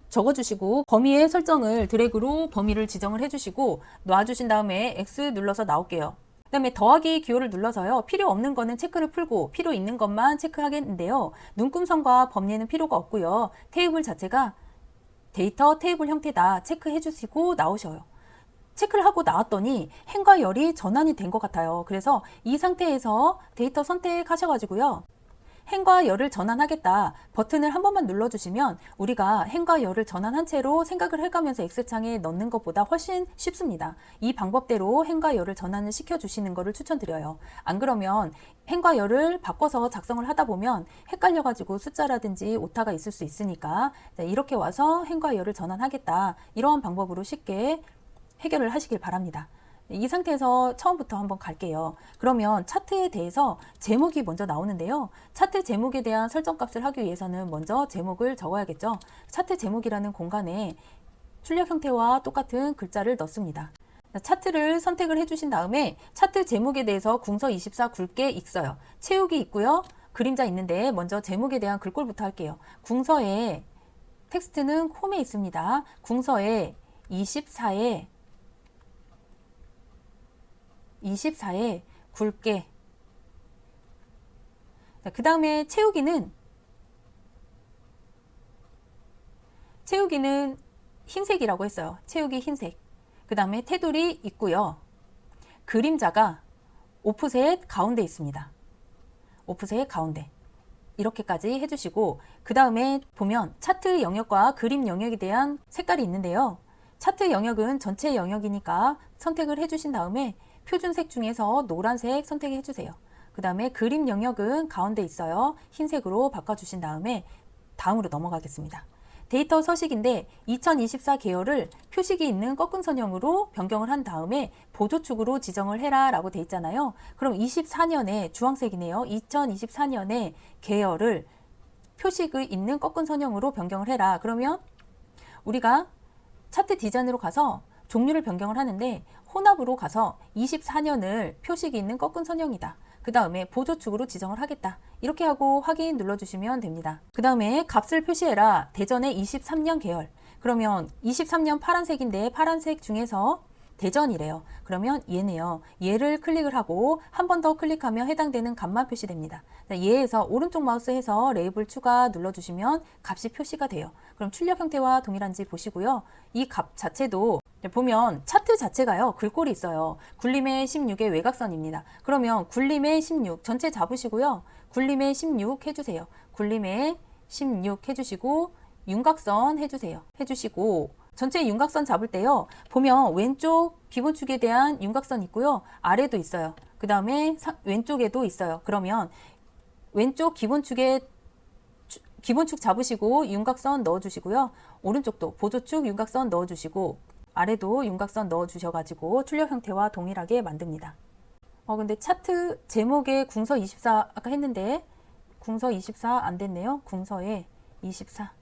적어 주시고 범위의 설정을 드래그로 범위를 지정을 해 주시고 놔주신 다음에 X 눌러서 나올게요. 그 다음에 더하기 기호를 눌러서요. 필요 없는 거는 체크를 풀고 필요 있는 것만 체크하겠는데요. 눈금선과 범례는 필요가 없고요. 테이블 자체가 데이터 테이블 형태다 체크해 주시고 나오셔요. 체크를 하고 나왔더니 행과 열이 전환이 된 것 같아요. 그래서 이 상태에서 데이터 선택하셔가지고요. 행과 열을 전환하겠다 버튼을 한 번만 눌러주시면 우리가 행과 열을 전환한 채로 생각을 해가면서 엑셀창에 넣는 것보다 훨씬 쉽습니다. 이 방법대로 행과 열을 전환을 시켜주시는 것을 추천드려요. 안 그러면 행과 열을 바꿔서 작성을 하다 보면 헷갈려가지고 숫자라든지 오타가 있을 수 있으니까 이렇게 와서 행과 열을 전환하겠다 이러한 방법으로 쉽게 해결을 하시길 바랍니다. 이 상태에서 처음부터 한번 갈게요. 그러면 차트에 대해서 제목이 먼저 나오는데요. 차트 제목에 대한 설정값을 하기 위해서는 먼저 제목을 적어야겠죠. 차트 제목이라는 공간에 출력 형태와 똑같은 글자를 넣습니다. 차트를 선택을 해주신 다음에 차트 제목에 대해서 궁서 24 굵게 읽어요. 채우기 있고요. 그림자 있는데 먼저 제목에 대한 글꼴부터 할게요. 궁서에 텍스트는 홈에 있습니다. 궁서에 24에 굵게. 그 다음에 채우기는 흰색이라고 했어요. 채우기 흰색. 그 다음에 테두리 있고요. 그림자가 오프셋 가운데 있습니다. 오프셋 가운데. 이렇게까지 해주시고 그 다음에 보면 차트 영역과 그림 영역에 대한 색깔이 있는데요. 차트 영역은 전체 영역이니까 선택을 해주신 다음에 표준색 중에서 노란색 선택해 주세요. 그 다음에 그림 영역은 가운데 있어요. 흰색으로 바꿔주신 다음에 다음으로 넘어가겠습니다. 데이터 서식인데 2024 계열을 표식이 있는 꺾은 선형으로 변경을 한 다음에 보조축으로 지정을 해라 라고 돼 있잖아요. 그럼 24년에 주황색이네요. 2024년에 계열을 표식이 있는 꺾은 선형으로 변경을 해라. 그러면 우리가 차트 디자인으로 가서 종류를 변경을 하는데 혼합으로 가서 24년을 표식이 있는 꺾은 선형이다. 그 다음에 보조축으로 지정을 하겠다. 이렇게 하고 확인 눌러주시면 됩니다. 그 다음에 값을 표시해라. 대전의 23년 계열. 그러면 23년 파란색인데 파란색 중에서 대전이래요. 그러면 얘네요. 얘를 클릭을 하고 한 번 더 클릭하면 해당되는 값만 표시됩니다. 얘에서 오른쪽 마우스 해서 레이블 추가 눌러주시면 값이 표시가 돼요. 그럼 출력 형태와 동일한지 보시고요. 이 값 자체도 보면 차트 자체가요. 글꼴이 있어요. 굴림의 16의 외곽선입니다. 그러면 굴림의 16 전체 잡으시고요. 굴림의 16 해주세요. 굴림의 16 해주시고 윤곽선 해주세요. 해주시고 전체 윤곽선 잡을 때요. 보면 왼쪽 기본축에 대한 윤곽선 있고요. 아래도 있어요. 그 다음에 왼쪽에도 있어요. 그러면 왼쪽 기본축 잡으시고 윤곽선 넣어주시고요. 오른쪽도 보조축 윤곽선 넣어주시고 아래도 윤곽선 넣어주셔가지고 출력 형태와 동일하게 만듭니다. 근데 차트 제목에 궁서 24 아까 했는데 궁서 24 안 됐네요. 궁서에 24.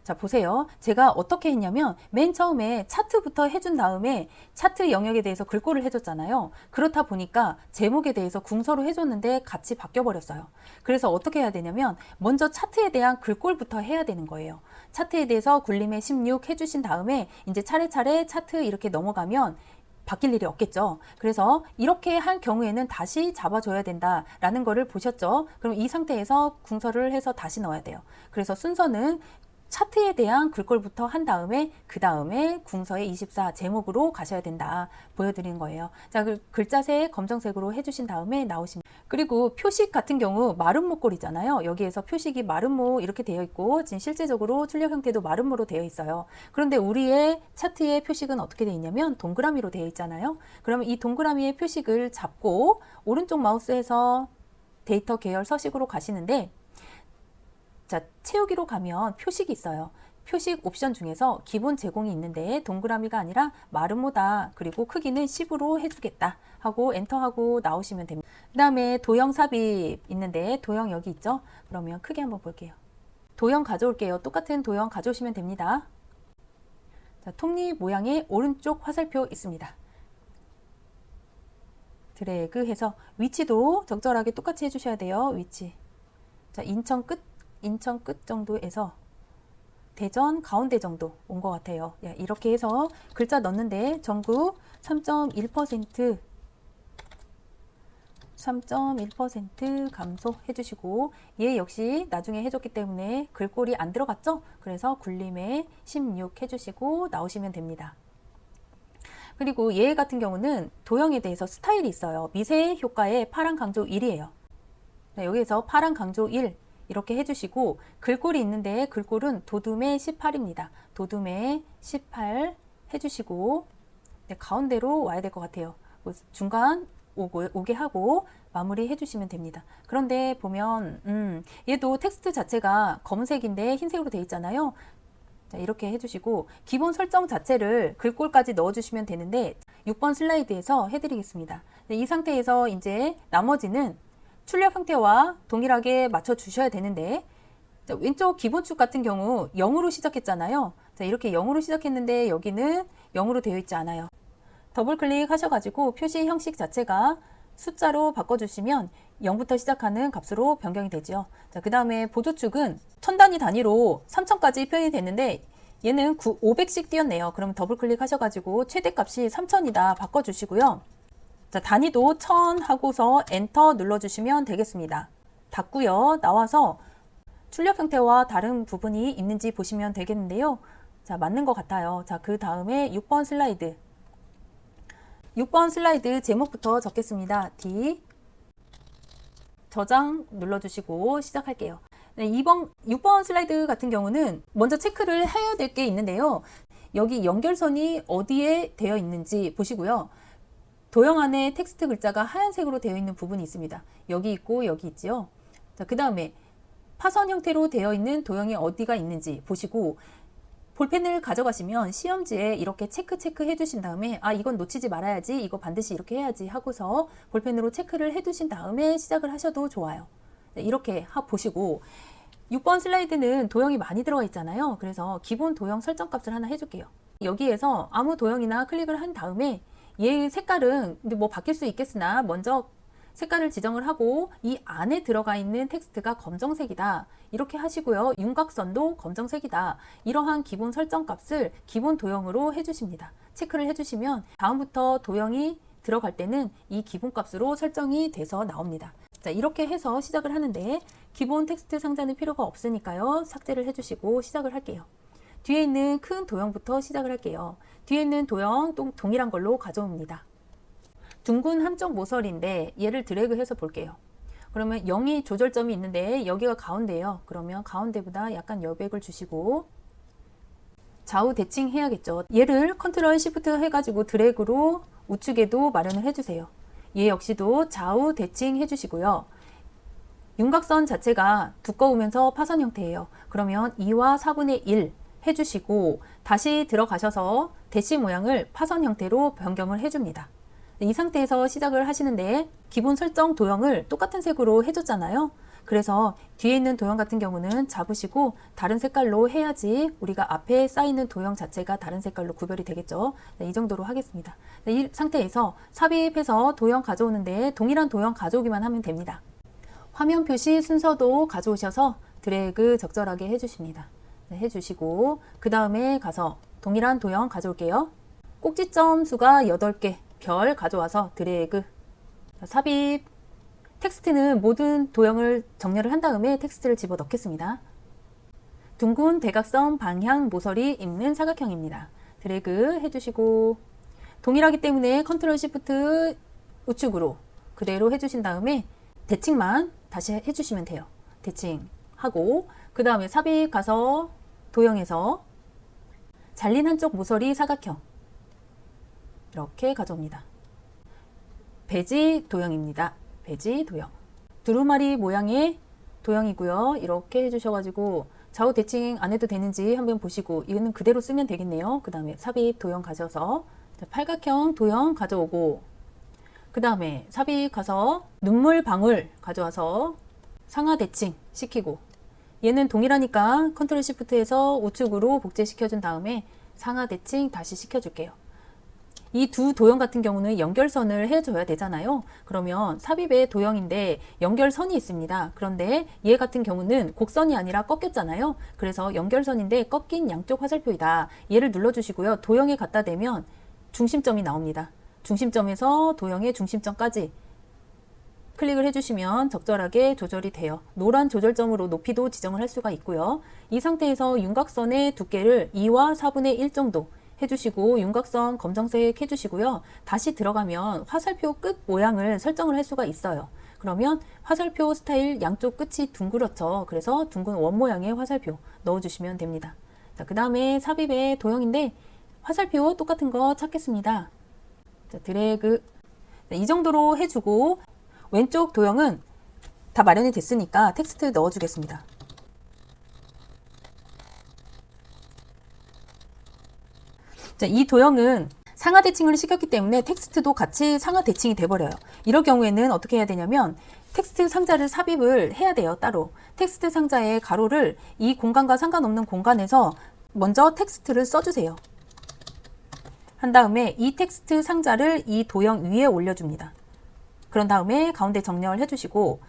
자, 보세요. 제가 어떻게 했냐면 맨 처음에 차트부터 해준 다음에 차트 영역에 대해서 글꼴을 해줬잖아요. 그렇다 보니까 제목에 대해서 궁서로 해줬는데 같이 바뀌어버렸어요. 그래서 어떻게 해야 되냐면 먼저 차트에 대한 글꼴부터 해야 되는 거예요. 차트에 대해서 굴림에 16 해주신 다음에 이제 차례차례 차트 이렇게 넘어가면 바뀔 일이 없겠죠. 그래서 이렇게 한 경우에는 다시 잡아줘야 된다라는 거를 보셨죠. 그럼 이 상태에서 궁서를 해서 다시 넣어야 돼요. 그래서 순서는 차트에 대한 글꼴부터 한 다음에 그 다음에 궁서의 24 제목으로 가셔야 된다 보여드린 거예요. 자, 글자색 검정색으로 해주신 다음에 나오시면, 그리고 표식 같은 경우 마름모꼴이잖아요. 여기에서 표식이 마름모 이렇게 되어 있고 지금 실제적으로 출력 형태도 마름모로 되어 있어요. 그런데 우리의 차트의 표식은 어떻게 되어 있냐면 동그라미로 되어 있잖아요. 그러면 이 동그라미의 표식을 잡고 오른쪽 마우스에서 데이터 계열 서식으로 가시는데, 자, 채우기로 가면 표식이 있어요. 표식 옵션 중에서 기본 제공이 있는데 동그라미가 아니라 마름모다. 그리고 크기는 10으로 해주겠다 하고 엔터하고 나오시면 됩니다. 그 다음에 도형 삽입 있는데 도형 여기 있죠? 그러면 크게 한번 볼게요. 도형 가져올게요. 똑같은 도형 가져오시면 됩니다. 자, 톱니 모양의 오른쪽 화살표 있습니다. 드래그 해서 위치도 적절하게 똑같이 해주셔야 돼요. 위치. 자, 인천 끝 정도에서 대전 가운데 정도 온 것 같아요. 이렇게 해서 글자 넣는데 전국 3.1% 감소해 주시고, 얘 역시 나중에 해줬기 때문에 글꼴이 안 들어갔죠? 그래서 굴림에 16 해주시고 나오시면 됩니다. 그리고 얘 같은 경우는 도형에 대해서 스타일이 있어요. 미세 효과의 파란 강조 1이에요. 여기에서 파란 강조 1 이렇게 해주시고, 글꼴이 있는데 글꼴은 도둠의 18입니다. 도둠의 18 해주시고, 가운데로 와야 될 것 같아요. 중간 오게 하고 마무리 해주시면 됩니다. 그런데 보면 얘도 텍스트 자체가 검은색인데 흰색으로 되어 있잖아요. 자, 이렇게 해주시고 기본 설정 자체를 글꼴까지 넣어주시면 되는데 6번 슬라이드에서 해드리겠습니다. 이 상태에서 이제 나머지는 출력 형태와 동일하게 맞춰 주셔야 되는데, 자, 왼쪽 기본축 같은 경우 0으로 시작했잖아요. 자, 이렇게 0으로 시작했는데 여기는 0으로 되어 있지 않아요. 더블 클릭 하셔가지고 표시 형식 자체가 숫자로 바꿔주시면 0부터 시작하는 값으로 변경이 되죠. 자, 그 다음에 보조축은 1000단위 단위로 3000까지 표현이 됐는데 얘는 500씩 띄었네요. 그럼 더블 클릭 하셔가지고 최대값이 3000이다 바꿔주시고요. 자, 단위도 1000 하고서 엔터 눌러주시면 되겠습니다. 닫고요. 나와서 출력 형태와 다른 부분이 있는지 보시면 되겠는데요. 자, 맞는 것 같아요. 자, 그 다음에 6번 슬라이드. 6번 슬라이드 제목부터 적겠습니다. D. 저장 눌러주시고 시작할게요. 6번 슬라이드 같은 경우는 먼저 체크를 해야 될 게 있는데요. 여기 연결선이 어디에 되어 있는지 보시고요. 도형 안에 텍스트 글자가 하얀색으로 되어 있는 부분이 있습니다. 여기 있고 여기 있지요. 자, 그 다음에 파선 형태로 되어 있는 도형이 어디가 있는지 보시고, 볼펜을 가져가시면 시험지에 이렇게 체크 해주신 다음에 이건 놓치지 말아야지, 이거 반드시 이렇게 해야지 하고서 볼펜으로 체크를 해두신 다음에 시작을 하셔도 좋아요. 이렇게 보시고, 6번 슬라이드는 도형이 많이 들어가 있잖아요. 그래서 기본 도형 설정 값을 하나 해줄게요. 여기에서 아무 도형이나 클릭을 한 다음에 얘의 색깔은 근데 뭐 바뀔 수 있겠으나 먼저 색깔을 지정을 하고 이 안에 들어가 있는 텍스트가 검정색이다 이렇게 하시고요. 윤곽선도 검정색이다. 이러한 기본 설정 값을 기본 도형으로 해주십니다. 체크를 해주시면 다음부터 도형이 들어갈 때는 이 기본 값으로 설정이 돼서 나옵니다. 자, 이렇게 해서 시작을 하는데 기본 텍스트 상자는 필요가 없으니까요. 삭제를 해주시고 시작을 할게요. 뒤에 있는 큰 도형부터 시작을 할게요. 뒤에 있는 도형 동일한 걸로 가져옵니다. 둥근 한쪽 모서리인데 얘를 드래그해서 볼게요. 그러면 0이 조절점이 있는데 여기가 가운데예요. 그러면 가운데보다 약간 여백을 주시고, 좌우 대칭 해야겠죠. 얘를 컨트롤 시프트 해가지고 드래그로 우측에도 마련을 해주세요. 얘 역시도 좌우 대칭 해주시고요. 윤곽선 자체가 두꺼우면서 파선 형태예요. 그러면 2와 4분의 1 해주시고 다시 들어가셔서 대시 모양을 파선 형태로 변경을 해줍니다. 이 상태에서 시작을 하시는데 기본 설정 도형을 똑같은 색으로 해줬잖아요. 그래서 뒤에 있는 도형 같은 경우는 잡으시고 다른 색깔로 해야지 우리가 앞에 쌓이는 도형 자체가 다른 색깔로 구별이 되겠죠. 이 정도로 하겠습니다. 이 상태에서 삽입해서 도형 가져오는데 동일한 도형 가져오기만 하면 됩니다. 화면 표시 순서도 가져오셔서 드래그 적절하게 해주십니다. 해주시고 그 다음에 가서 동일한 도형 가져올게요. 꼭지점 수가 8개 별 가져와서 드래그 삽입. 텍스트는 모든 도형을 정렬을 한 다음에 텍스트를 집어 넣겠습니다. 둥근 대각선 방향 모서리 있는 사각형입니다. 드래그 해주시고 동일하기 때문에 컨트롤 시프트 우측으로 그대로 해주신 다음에 대칭만 다시 해주시면 돼요. 대칭하고 그 다음에 삽입 가서 도형에서 잘린 한쪽 모서리 사각형 이렇게 가져옵니다. 배지 도형입니다. 배지 도형. 두루마리 모양의 도형이고요. 이렇게 해주셔가지고 좌우 대칭 안 해도 되는지 한번 보시고 이거는 그대로 쓰면 되겠네요. 그 다음에 삽입 도형 가져서 팔각형 도형 가져오고 그 다음에 삽입 가서 눈물 방울 가져와서 상하 대칭 시키고 얘는 동일하니까 컨트롤 시프트에서 우측으로 복제시켜준 다음에 상하 대칭 다시 시켜줄게요. 이 두 도형 같은 경우는 연결선을 해줘야 되잖아요. 그러면 삽입의 도형인데 연결선이 있습니다. 그런데 얘 같은 경우는 곡선이 아니라 꺾였잖아요. 그래서 연결선인데 꺾인 양쪽 화살표이다. 얘를 눌러주시고요. 도형에 갖다 대면 중심점이 나옵니다. 중심점에서 도형의 중심점까지 클릭을 해주시면 적절하게 조절이 돼요. 노란 조절점으로 높이도 지정을 할 수가 있고요. 이 상태에서 윤곽선의 두께를 2와 4분의 1 정도 해주시고 윤곽선 검정색 해주시고요. 다시 들어가면 화살표 끝 모양을 설정을 할 수가 있어요. 그러면 화살표 스타일 양쪽 끝이 둥그렇죠. 그래서 둥근 원 모양의 화살표 넣어주시면 됩니다. 그 다음에 삽입의 도형인데 화살표 똑같은 거 찾겠습니다. 자, 드래그 이 정도로 해주고 왼쪽 도형은 다 마련이 됐으니까 텍스트 넣어주겠습니다. 자, 이 도형은 상하 대칭을 시켰기 때문에 텍스트도 같이 상하 대칭이 돼버려요. 이럴 경우에는 어떻게 해야 되냐면 텍스트 상자를 삽입을 해야 돼요. 따로 텍스트 상자의 가로를 이 공간과 상관없는 공간에서 먼저 텍스트를 써주세요. 한 다음에 이 텍스트 상자를 이 도형 위에 올려줍니다. 그런 다음에 가운데 정렬 해주시고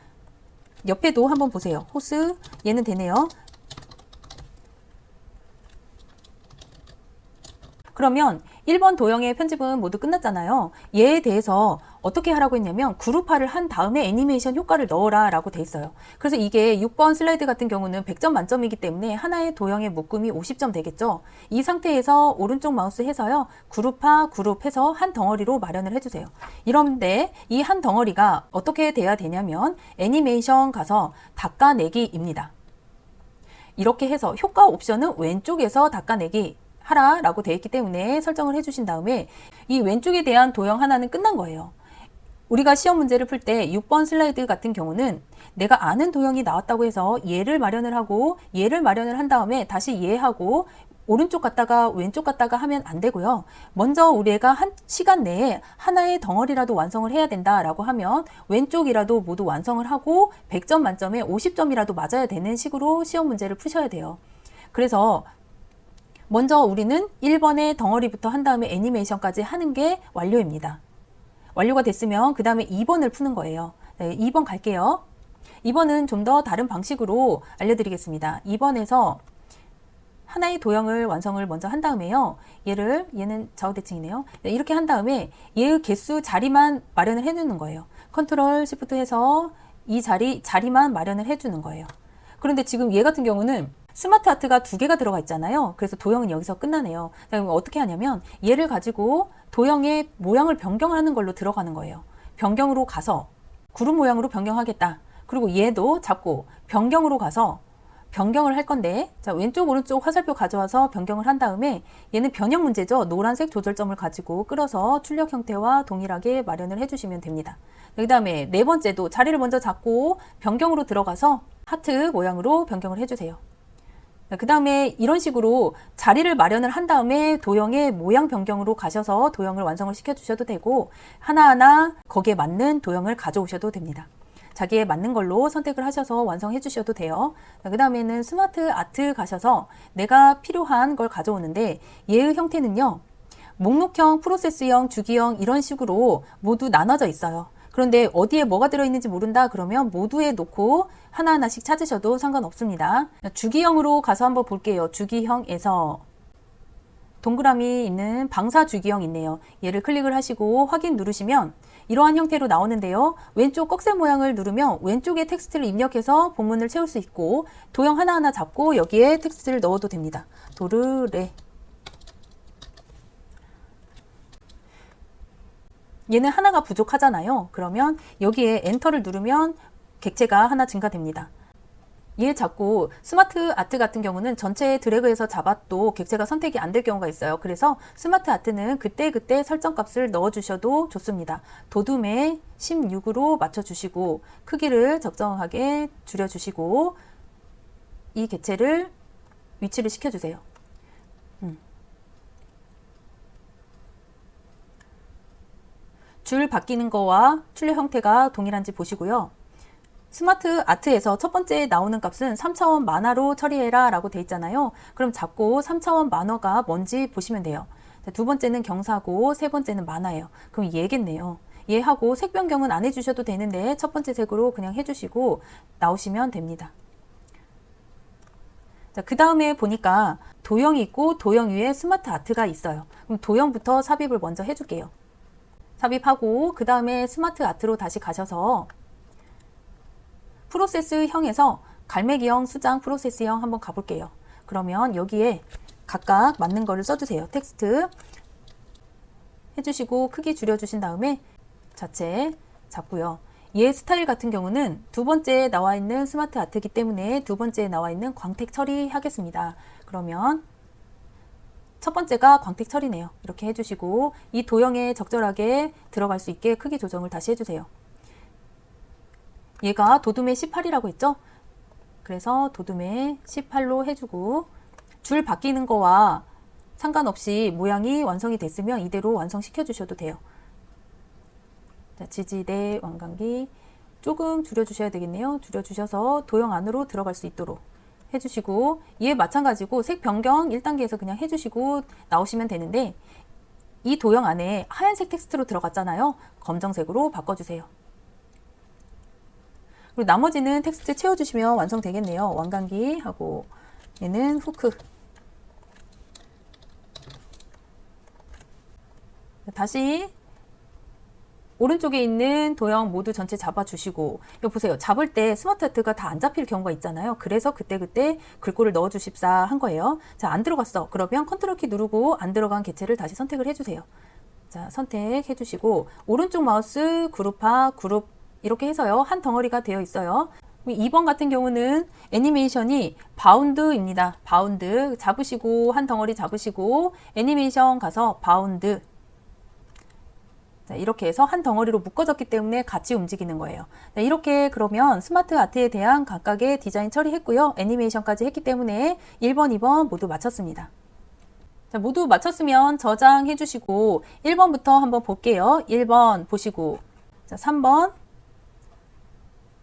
옆에도 한번 보세요. 호스 얘는 되네요. 그러면 1번 도형의 편집은 모두 끝났잖아요. 얘에 대해서 어떻게 하라고 했냐면 그룹화를 한 다음에 애니메이션 효과를 넣어라 라고 돼 있어요. 그래서 이게 6번 슬라이드 같은 경우는 100점 만점이기 때문에 하나의 도형의 묶음이 50점 되겠죠. 이 상태에서 오른쪽 마우스 해서요. 그룹화 그룹해서 한 덩어리로 마련을 해주세요. 이런데 이 한 덩어리가 어떻게 돼야 되냐면 애니메이션 가서 닦아내기입니다. 이렇게 해서 효과 옵션은 왼쪽에서 닦아내기 하라 라고 되어 있기 때문에 설정을 해주신 다음에 이 왼쪽에 대한 도형 하나는 끝난 거예요. 우리가 시험 문제를 풀 때 6번 슬라이드 같은 경우는 내가 아는 도형이 나왔다고 해서 얘를 마련을 하고 얘를 마련을 한 다음에 다시 얘하고 오른쪽 갔다가 왼쪽 갔다가 하면 안 되고요. 먼저 우리가 한 시간 내에 하나의 덩어리라도 완성을 해야 된다라고 하면 왼쪽이라도 모두 완성을 하고 100점 만점에 50점이라도 맞아야 되는 식으로 시험 문제를 푸셔야 돼요. 그래서 먼저 우리는 1번의 덩어리부터 한 다음에 애니메이션까지 하는 게 완료입니다. 완료가 됐으면 그 다음에 2번을 푸는 거예요. 네, 2번 갈게요. 2번은 좀 더 다른 방식으로 알려드리겠습니다. 2번에서 하나의 도형을 완성을 먼저 한 다음에요. 얘는 좌우 대칭이네요. 네, 이렇게 한 다음에 얘의 개수 자리만 마련을 해주는 거예요. 컨트롤 시프트 해서 이 자리만 마련을 해주는 거예요. 그런데 지금 얘 같은 경우는 스마트 아트가 2개가 들어가 있잖아요. 그래서 도형은 여기서 끝나네요. 그럼 어떻게 하냐면 얘를 가지고 도형의 모양을 변경하는 걸로 들어가는 거예요. 변경으로 가서 그룹 모양으로 변경하겠다. 그리고 얘도 잡고 변경으로 가서 변경을 할 건데, 자, 왼쪽 오른쪽 화살표 가져와서 변경을 한 다음에 얘는 변형 문제죠. 노란색 조절점을 가지고 끌어서 출력 형태와 동일하게 마련을 해주시면 됩니다. 그 다음에 네 번째도 자리를 먼저 잡고 변경으로 들어가서 하트 모양으로 변경을 해주세요. 그 다음에 이런 식으로 자리를 마련을 한 다음에 도형의 모양 변경으로 가셔서 도형을 완성을 시켜주셔도 되고, 하나하나 거기에 맞는 도형을 가져오셔도 됩니다. 자기에 맞는 걸로 선택을 하셔서 완성해 주셔도 돼요. 그 다음에는 스마트 아트 가셔서 내가 필요한 걸 가져오는데, 얘의 형태는요, 목록형, 프로세스형, 주기형 이런 식으로 모두 나눠져 있어요. 그런데 어디에 뭐가 들어있는지 모른다 그러면 모두에 놓고 하나하나씩 찾으셔도 상관없습니다. 주기형으로 가서 한번 볼게요. 주기형에서 동그라미 있는 방사 주기형 있네요. 얘를 클릭을 하시고 확인 누르시면 이러한 형태로 나오는데요. 왼쪽 꺽쇠 모양을 누르면 왼쪽에 텍스트를 입력해서 본문을 채울 수 있고, 도형 하나하나 잡고 여기에 텍스트를 넣어도 됩니다. 도르래. 얘는 하나가 부족하잖아요. 그러면 여기에 엔터를 누르면 객체가 하나 증가됩니다. 얘 잡고 스마트 아트 같은 경우는 전체에 드래그해서 잡아도 객체가 선택이 안 될 경우가 있어요. 그래서 스마트 아트는 그때그때 설정값을 넣어주셔도 좋습니다. 도둠에 16으로 맞춰주시고 크기를 적정하게 줄여주시고 이 객체를 위치를 시켜주세요. 줄 바뀌는 거와 출력 형태가 동일한지 보시고요. 스마트 아트에서 첫 번째 나오는 값은 3차원 만화로 처리해라 라고 돼 있잖아요. 그럼 잡고 3차원 만화가 뭔지 보시면 돼요. 두 번째는 경사고 세 번째는 만화예요. 그럼 얘겠네요. 얘하고 색 변경은 안 해주셔도 되는데 첫 번째 색으로 그냥 해주시고 나오시면 됩니다. 자, 그 다음에 보니까 도형이 있고 도형 위에 스마트 아트가 있어요. 그럼 도형부터 삽입을 먼저 해줄게요. 삽입하고 그 다음에 스마트 아트로 다시 가셔서 프로세스형에서 갈매기형, 수장, 프로세스형 한번 가볼게요. 그러면 여기에 각각 맞는 거를 써주세요. 텍스트 해주시고 크기 줄여주신 다음에 자체 잡고요. 얘 스타일 같은 경우는 두 번째에 나와 있는 스마트 아트이기 때문에 두 번째에 나와 있는 광택 처리하겠습니다. 그러면 첫 번째가 광택 처리네요. 이렇게 해주시고 이 도형에 적절하게 들어갈 수 있게 크기 조정을 다시 해주세요. 얘가 도둠의 18이라고 했죠? 그래서 도둠의 18로 해주고 줄 바뀌는 거와 상관없이 모양이 완성이 됐으면 이대로 완성시켜 주셔도 돼요. 자, 지지대 완강기 조금 줄여주셔야 되겠네요. 줄여주셔서 도형 안으로 들어갈 수 있도록 해주시고 얘 마찬가지고 색 변경 1단계에서 그냥 해주시고 나오시면 되는데 이 도형 안에 하얀색 텍스트로 들어갔잖아요. 검정색으로 바꿔주세요. 그리고 나머지는 텍스트 채워주시면 완성되겠네요. 완강기 하고 얘는 후크. 다시 오른쪽에 있는 도형 모두 전체 잡아주시고 여기 보세요. 잡을 때 스마트 아트가 다 안 잡힐 경우가 있잖아요. 그래서 그때그때 글꼴을 넣어주십사 한 거예요. 자, 안 들어갔어. 그러면 컨트롤 키 누르고 안 들어간 객체를 다시 선택을 해주세요. 자, 선택해 주시고 오른쪽 마우스 그룹화 그룹 이렇게 해서요. 한 덩어리가 되어 있어요. 2번 같은 경우는 애니메이션이 바운드입니다. 바운드 잡으시고 한 덩어리 잡으시고 애니메이션 가서 바운드. 자, 이렇게 해서 한 덩어리로 묶어졌기 때문에 같이 움직이는 거예요. 자, 이렇게 그러면 스마트 아트에 대한 각각의 디자인 처리했고요. 애니메이션까지 했기 때문에 1번, 2번 모두 마쳤습니다. 자, 모두 마쳤으면 저장해 주시고 1번부터 한번 볼게요. 1번 보시고 자, 3번,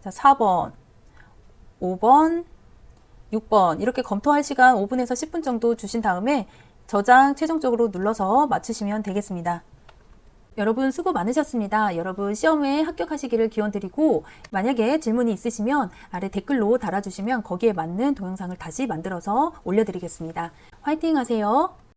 자, 4번, 5번, 6번 이렇게 검토할 시간 5분에서 10분 정도 주신 다음에 저장 최종적으로 눌러서 마치시면 되겠습니다. 여러분 수고 많으셨습니다. 여러분 시험에 합격하시기를 기원드리고 만약에 질문이 있으시면 아래 댓글로 달아주시면 거기에 맞는 동영상을 다시 만들어서 올려드리겠습니다. 화이팅 하세요.